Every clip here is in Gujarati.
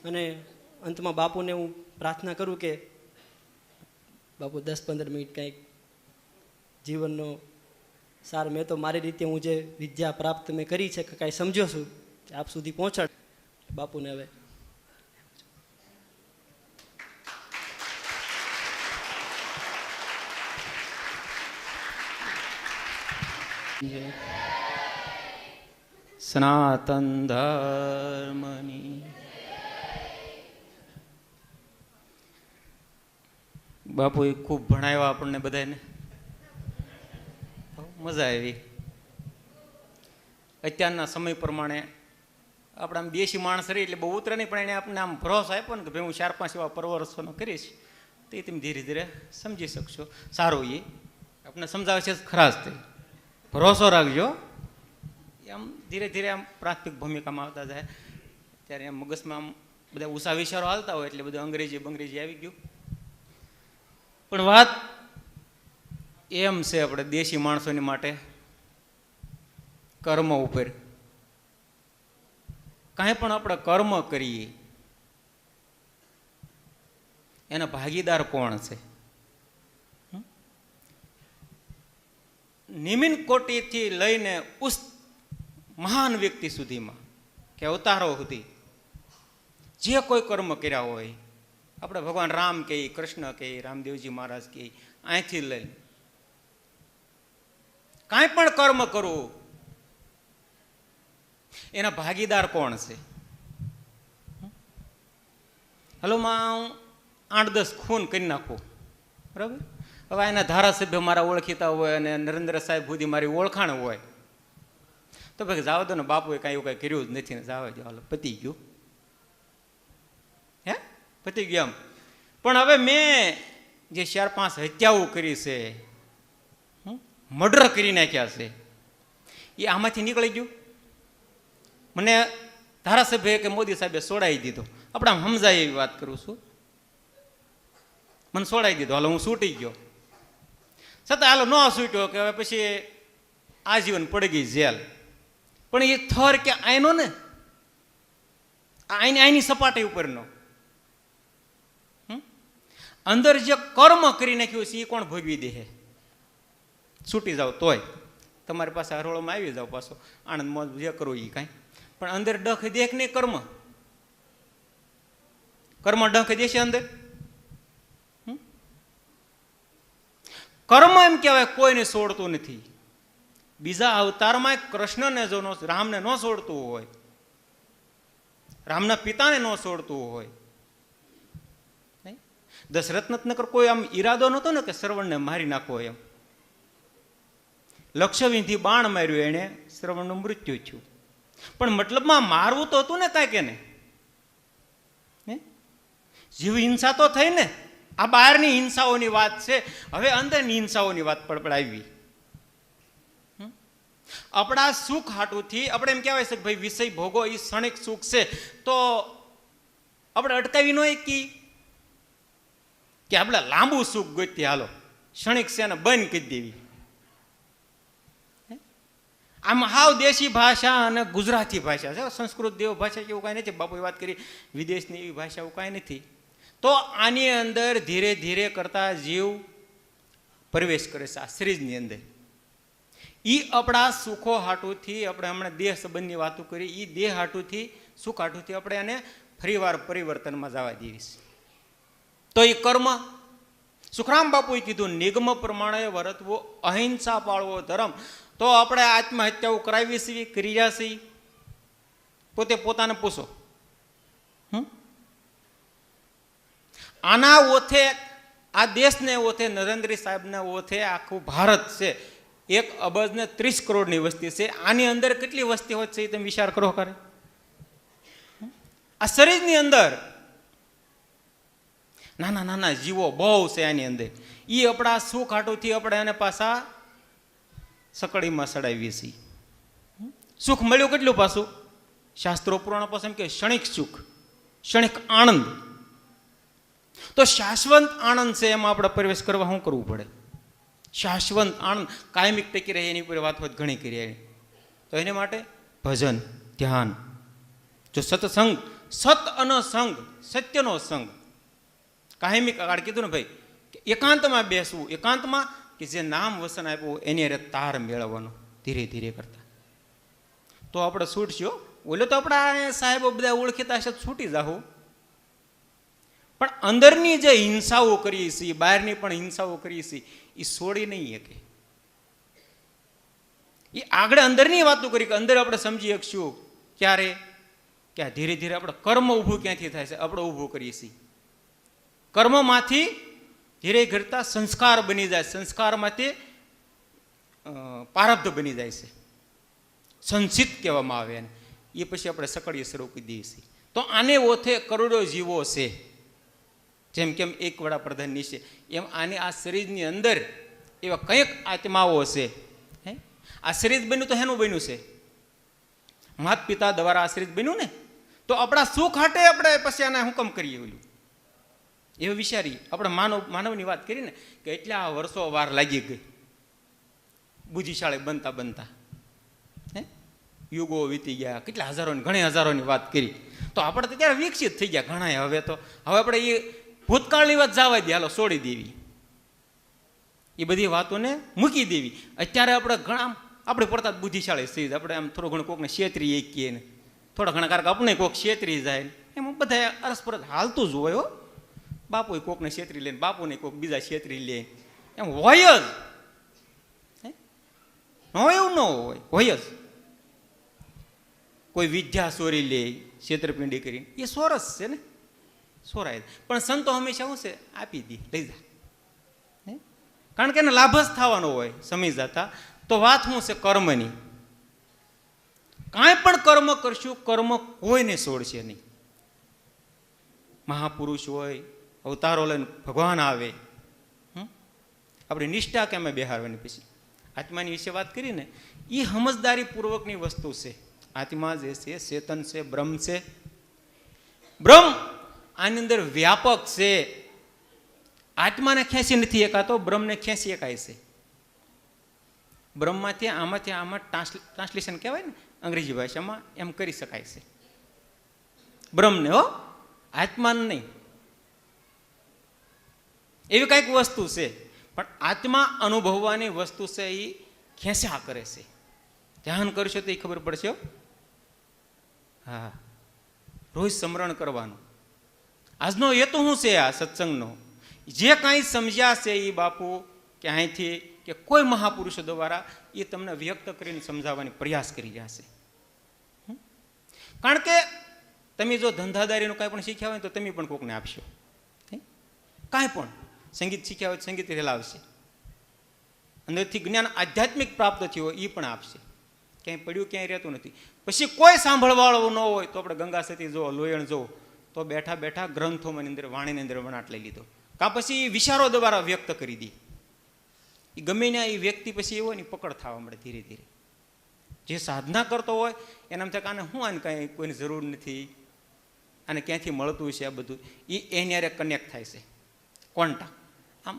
અને અંતમાં બાપુને હું પ્રાર્થના કરું કે બાપુ 10-15 મિનિટ કંઈક જીવનનો સાર, મેં તો મારી રીતે હું જે વિદ્યા પ્રાપ્ત મેં કરી છે કે કાંઈ સમજ્યો છું આપ સુધી પહોંચાડ. બાપુને હવે સનાતન ધર્મની બાપુએ ખૂબ ભણાવ્યા આપણને બધાને, મજા આવી. અત્યારના સમય પ્રમાણે આપણે આમ દેશી માણસ રહી એટલે બહુ ઉતરે નહીં, પણ એને આપણને આમ ભરોસો આપ્યો ને કે ભાઈ હું 4-5 એવા પરવર્ષોનો કરીશ તો એ તમે ધીરે ધીરે સમજી શકશો. સારું, એ આપણે સમજાવે છે ખરા જ, તે ભરોસો રાખજો. આમ ધીરે ધીરે આમ પ્રાથમિક ભૂમિકામાં આવતા જાય ત્યારે આમ મગજમાં આમ બધા ઉષા વિચારો હાલતા હોય એટલે બધું અંગ્રેજી આવી ગયું. પણ વાત એમ છે આપણે દેશી માણસોની માટે કર્મ ઉપર કાંઈ પણ આપણે કર્મ કરીએ એના ભાગીદાર કોણ છે? નિમિન કોટીથી લઈને ઉસ મહાન વ્યક્તિ સુધીમાં કે અવતારો સુધી જે કોઈ કર્મ કર્યા હોય, આપણે ભગવાન રામ કહીએ, કૃષ્ણ કહીએ, રામદેવજી મહારાજ કહીએ, અહીંથી લઈ કાંઈ પણ કર્મ કરવું એના ભાગીદાર કોણ છે? હલો માં હું 8-10 ખૂન કરી નાખું, બરાબર? હવે એના ધારાસભ્ય મારા ઓળખીતા હોય અને નરેન્દ્ર સાહેબ સુધી મારી ઓળખાણ હોય તો ભાઈ જાવ દો ને, બાપુએ કાંઈ એવું કાંઈ કર્યું જ નથી ને જાવ દો, હાલો પતી ગયું, હે પતી ગયું એમ. પણ હવે મેં જે 4-5 હત્યાઓ કરી છે, મર્ડર કરી નાખ્યા છે, એ આમાંથી નીકળી ગયું? મને ધારાસભ્ય કે મોદી સાહેબે છોડાવી દીધો, આપણે આમ સમજાય એવી વાત કરું છું, મને છોડાવી દીધો, હાલો હું છૂટી ગયો, છતાં હાલો ન છૂટ્યો કે હવે પછી આજીવન પડી ગઈ જેલ. પણ એ થર કે આઈનો ને આઈની સપાટી ઉપરનો અંદર જે કર્મ કરી નાખ્યું છે એ કોણ ભોગવી દે? છૂટી જાવ તોય તમારી પાસે હરોળમાં આવી જાવ, પાછો આનંદ મોજ જે કરવું એ કાંઈ, પણ અંદર ડખ દેખ નહીં. કર્મ ડખ દેશે અંદર. કર્મ એમ કહેવાય કોઈને છોડતું નથી. બીજા અવતારમાં કૃષ્ણને જો રામને ન છોડતું હોય, રામના પિતાને ન છોડતું હોય, દશરથ નકર કોઈ આમ ઈરાદો નહોતો ને કે શ્રવણને મારી નાખો એમ. લક્ષવીથી બાણ માર્યું એને, શ્રવણનું મૃત્યુ થયું. પણ મતલબમાં મારવું તો હતું ને કાંઈક એને. જીવ હિંસા તો થઈ ને. આ બહારની હિંસાઓની વાત છે, હવે અંદરની હિંસાઓની વાત પડપડાવી. આપણા સુખ હાટુથી આપણે એમ કહેવાય છે કે ભાઈ વિષય ભોગો એ ક્ષણિક સુખ છે, તો આપણે અટકાવી ન કે આપણે લાંબુ સુખ ગોતી, હાલો ક્ષણિક છે એને બંધ કરી દેવી. આમ હાવ દેશી ભાષા અને ગુજરાતી ભાષા છે, સંસ્કૃત દેવ ભાષા એવું કાંઈ નથી. બાપુએ વાત કરી વિદેશની એવી ભાષા એવું કાંઈ નથી. તો આની અંદર ધીરે ધીરે કરતા જીવ પ્રવેશ કરે છે આ શરીરની અંદર. એ આપણા સુખો હાટુથી આપણે હમણાં દેહ સંબંધની વાતો કરી, એ દેહ હાટુથી સુખ હાટુથી આપણે એને ફરીવાર પરિવર્તનમાં જવા દેવી છે. તો એ કર્મ સુખરામ બાપુએ કીધું નિગમ પ્રમાણે વર્તવો, અહિંસા પાળવો ધર્મ. તો આપણે આત્મહત્યાઓ કરાવી છીએ, ક્રિયા છીએ, પોતે પોતાને પૂછો. આના ઓથે આ દેશને ઓથે નરેન્દ્ર સાહેબને ઓથે આખું ભારત છે, 1 અબજ ને 30 કરોડની વસ્તી છે. આની અંદર કેટલી વસ્તી હોય છે તમે વિચાર કરો કરે. આ શરીરની અંદર નાના નાના જીવો બહુ છે આની અંદર. એ આપણા સુખ હાટુથી આપણે એને પાછા સકડીમાં સડાવીએ છીએ. સુખ મળ્યું કેટલું પાછું? શાસ્ત્રો પુરાણો પાસે એમ કે ક્ષણિક સુખ, ક્ષણિક આનંદ. તો શાશ્વત આનંદ છે, એમાં આપણે પ્રવેશ કરવા શું કરવું પડે? શાશ્વત આનંદ કાયમિક ટકી રહે એની ઉપર વાત હોત ઘણી કરી. તો એને માટે ભજન, ધ્યાન. જો સત્સંગ સત અને સંગ, સત્યનો સંગ. કાયમી કાળ કીધું ને ભાઈ, કે એકાંતમાં બેસવું, એકાંતમાં કે જે નામ વસન આપ્યું એની અરે તાર મેળવવાનો ધીરે ધીરે કરતા. તો આપણે છૂટશું. ઓલો તો આપણા સાહેબો બધા ઓળખીતા હશે, છૂટી જાઓ. પણ અંદરની જે હિંસાઓ કરીએ છીએ, બહારની પણ હિંસાઓ કરીએ છીએ, એ છોડી નહીં શકે. એ આગળ અંદરની વાતો કરી કે અંદર આપણે સમજી શકશું ક્યારે કે ધીરે ધીરે આપણે કર્મ ઊભું ક્યાંથી થાય છે, આપણે ઊભું કરીએ છીએ. કર્મમાંથી ધીરે ઘડતા સંસ્કાર બની જાય, સંસ્કારમાંથી પ્રારબ્ધ બની જાય છે, સંચિત કહેવામાં આવે એને. એ પછી આપણે સકળીએ શરૂ કરી દઈએ છીએ. તો આને ઓથે કરોડો જીવો છે. જેમ કેમ એક વડાપ્રધાનની છે એમ આને આ શરીરની અંદર એવા કંઈક આત્માઓ છે. આ શરીર બન્યું તો એનું બન્યું છે, માત પિતા દ્વારા આ શરીર બન્યું ને, તો આપણા સુખ હાટે આપણે પછી આને હુકમ કરીએ. ઓલું એવું વિચારી આપણે માનવની વાત કરી ને કે એટલા વર્ષો વાર લાગી ગઈ બુદ્ધિશાળી બનતા બનતા. યુગો વીતી ગયા, કેટલા હજારોની ઘણી હજારોની વાત કરી. તો આપણે તો ત્યારે વિકસિત થઈ ગયા ઘણા. હવે આપણે એ ભૂતકાળની વાત જવા દે, હાલો છોડી દેવી, એ બધી વાતોને મૂકી દેવી. અત્યારે આપણે ઘણા આપણે પડતા બુદ્ધિશાળી થઈ જાય. આપણે આમ થોડું ઘણું કોકને છેતરી એકીએ ને થોડા ઘણા કારણ કે આપણે કોક છેતરી જાય એમ બધા અરસપરસ હાલતું જ હોય. બાપુ કોકને છેતરી લે, બાપુને કોક બીજા છેતરી લે, એમ હોય જ. હોય એવું ન હોય જ. કોઈ વિદ્યા ચોરી લે છેતરપિંડી કરીને, એ સોરસ છે ને, સોરાય. પણ સંતો હંમેશા શું છે, આપી દે, લઈ જા. કારણ કે એને લાભ જ થવાનો હોય સમય જતા. તો વાત શું છે કર્મની. કાંઈ પણ કર્મ કરશું, કર્મ કોઈને છોડશે નહીં. મહાપુરુષ હોય, અવતારો લઈને ભગવાન આવે, આપણી નિષ્ઠા કેમ બેહારવાની. પછી આત્માની વિશે વાત કરીને એ સમજદારી પૂર્વકની વસ્તુ છે. આત્મા જે છે ચેતન છે, બ્રહ્મ છે. બ્રહ્મ આની અંદર વ્યાપક છે. આત્માને ખેંચી નથી એકાતો, બ્રહ્મને ખેંચી એકાય છે. બ્રહ્મમાંથી આમાં ટ્રાન્સલેશન કહેવાય ને અંગ્રેજી ભાષામાં, એમ કરી શકાય છે. બ્રહ્મને હો, આત્માને નહીં. એવી કંઈક વસ્તુ છે, પણ આત્મા અનુભવવાની વસ્તુ છે, એ ખેંચ્યા કરે છે. ધ્યાન કરશો તો એ ખબર પડશે. હા, રોજ સ્મરણ કરવાનું. આજનો હેતુ શું છે આ સત્સંગનો? જે કાંઈ સમજ્યા છે એ બાપુ કે અહીંથી કે કોઈ મહાપુરુષો દ્વારા એ તમને વ્યક્ત કરીને સમજાવવાની પ્રયાસ કરી રહ્યા છે. કારણ કે તમે જો ધંધાદારીનું કાંઈ પણ શીખ્યા હોય તો તમે પણ કોકને આપશો. કાંઈ પણ સંગીત શીખ્યા હોય તો સંગીત રેલાવશે. અંદરથી જ્ઞાન આધ્યાત્મિક પ્રાપ્ત થયું હોય એ પણ આપશે. ક્યાંય પડ્યું ક્યાંય રહેતું નથી. પછી કોઈ સાંભળવાળો ન હોય તો આપણે ગંગા સતી જુઓ, લોયણ જુઓ, તો બેઠા બેઠા ગ્રંથોમાં અંદર વાણીની અંદર વણાટ લઈ લીધો. કાં પછી વિચારો દ્વારા વ્યક્ત કરી દે. એ ગમે ને એ વ્યક્તિ પછી એવો ને પકડ થવા મળે ધીરે ધીરે. જે સાધના કરતો હોય એના થાય કે આને શું, આને કાંઈ કોઈની જરૂર નથી, આને ક્યાંથી મળતું છે આ બધું, એ એની હારે કનેક્ટ થાય છે. કોન્ટા આમ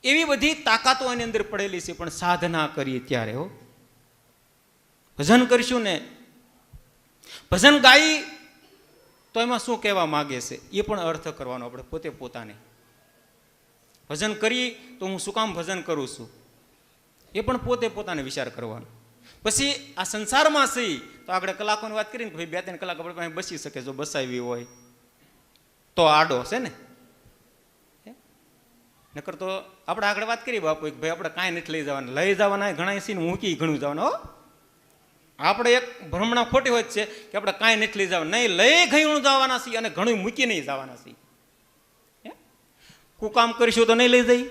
એવી બધી તાકાતો એની અંદર પડેલી છે. પણ સાધના કરીએ ત્યારે હો, ભજન કરીશું ને, ભજન ગાઈ તો એમાં શું કહેવા માગે છે એ પણ અર્થ કરવાનો આપણે પોતે પોતાને. ભજન કરી તો હું શું કામ ભજન કરું છું એ પણ પોતે પોતાને વિચાર કરવાનો. પછી આ સંસારમાં સહી તો આપણે કલાકોની વાત કરીને ભાઈ 2-3 કલાક આપણે પાસે બસી શકે, જો બસાવી હોય તો આડો છે ને. નકર તો આપણે આગળ વાત કરી બાપુ એક ભાઈ આપણે કાંઈ નથી લઈ જવાના, લઈ જવાના ઘણા છે ને, મૂકી ઘણું જવાના. હો, આપણે એક ભ્રમણા ખોટી હોય છે કે આપણે કાંઈ નથી લઈ જવાના. નહીં, લઈ ઘણું જવાના છીએ અને ઘણું મૂકી નહીં જવાના છીએ. કુકામ કરીશું તો નહીં લઈ જઈ,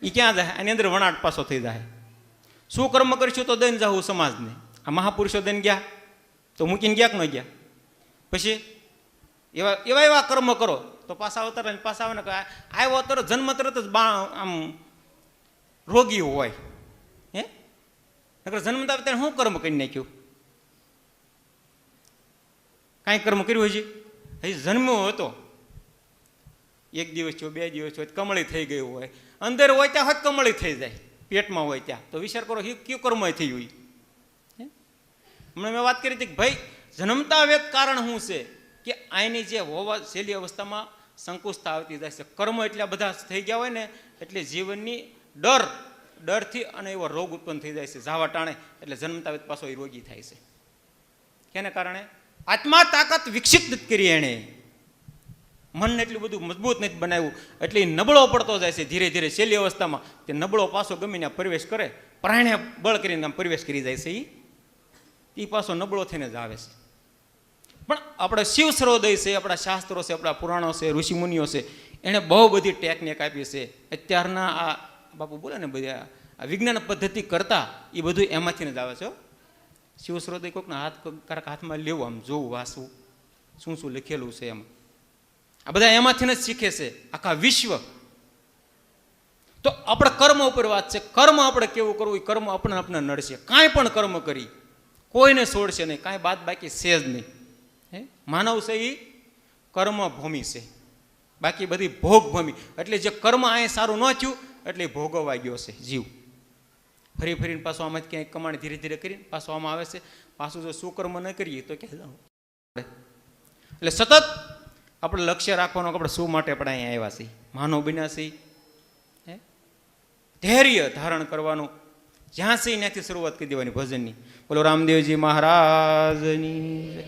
એ ક્યાં જાય? એની અંદર વણાટ પાછો થઈ જાય. શું કર્મ કરીશું તો દઈને જવું સમાજને. આ મહાપુરુષો દઈને ગયા તો મૂકીને ગયા કે ન ગયા? પછી એવા કર્મ કરો તો પાછા અવતાર પાછા આવે ને, આવ્યો તરત જન્મ તરત જ આમ રોગી હોય. નકર જન્મતા ત્યારે શું કર્મ કરી નાખ્યું? કાંઈ કર્મ કર્યું હજી? હજી જન્મ્યો હતો, 1 દિવસ થયો, 2 દિવસ થયો, કમળી થઈ ગયું હોય, અંદર હોય ત્યાં હોત કમળી થઈ જાય, પેટમાં હોય ત્યાં તો વિચાર કરો કયું કર્મ થયું. હમણાં મેં વાત કરી હતી કે ભાઈ જન્મતા વેત કારણ શું છે કે આની જે હોવા છેલ્લી અવસ્થામાં સંકુચતા આવતી જાય છે. કર્મ એટલા બધા થઈ ગયા હોય ને એટલે જીવનની ડરથી અને એવો રોગ ઉત્પન્ન થઈ જાય છે જાવા ટાણે. એટલે જન્મતા વેત પાછો એ રોગી થાય છે. કેને કારણે? આત્મા તાકાત વિકસિત નથી કરી એણે, મનને એટલું બધું મજબૂત નથી બનાવ્યું, એટલે એ નબળો પડતો જાય છે ધીરે ધીરે. છેલ્લી અવસ્થામાં તે નબળો પાછો ગમીને પ્રવેશ કરે, પ્રાણે બળ કરીને આમ પ્રવેશ કરી જાય છે. એ પાછો નબળો થઈને જ આવે છે. પણ આપણે શિવ સરોદય છે, આપણા શાસ્ત્રો છે, આપણા પુરાણો છે, ઋષિમુનિઓ છે, એણે બહુ બધી ટેકનિક આપી છે. અત્યારના આ બાપુ બોલે ને બધા આ વિજ્ઞાન પદ્ધતિ કરતા એ બધું એમાંથી જ આવે છે. શિવ સરોદય કોઈકના હાથમાં લેવું, આમ જોવું, વાંચવું, શું શું લખેલું છે એમાં, આ બધા એમાંથી જ શીખે છે આખા વિશ્વ. તો આપણે કર્મ ઉપર વાત છે. કર્મ આપણે કેવું કરવું, એ કર્મ આપણે નડશે. કાંઈ પણ કર્મ કરી કોઈને છોડશે નહીં, કાંઈ બાદ બાકી છે જ નહીં. માનવ છે એ કર્મ ભૂમિ છે, બાકી બધી ભોગ ભૂમિ. એટલે જે કર્મ અહીં સારું ન થયું એટલે ભોગવવા ગયો છે જીવ. ફરી ફરીને પાછો આમાં ક્યાંય કમાણી ધીરે ધીરે કરીને પાછો આમાં આવે છે. પાછું જો સુકર્મ ન કરીએ તો ક્યાં? એટલે સતત આપણે લક્ષ્ય રાખવાનું કે આપણે શું માટે આપણે અહીંયા આવ્યા છીએ, માનવ બન્યા છીએ. ધૈર્ય ધારણ કરવાનું, જ્યાં છે ત્યાંથી શરૂઆત કરી દેવાની ભજનની. બોલો રામદેવજી મહારાજની.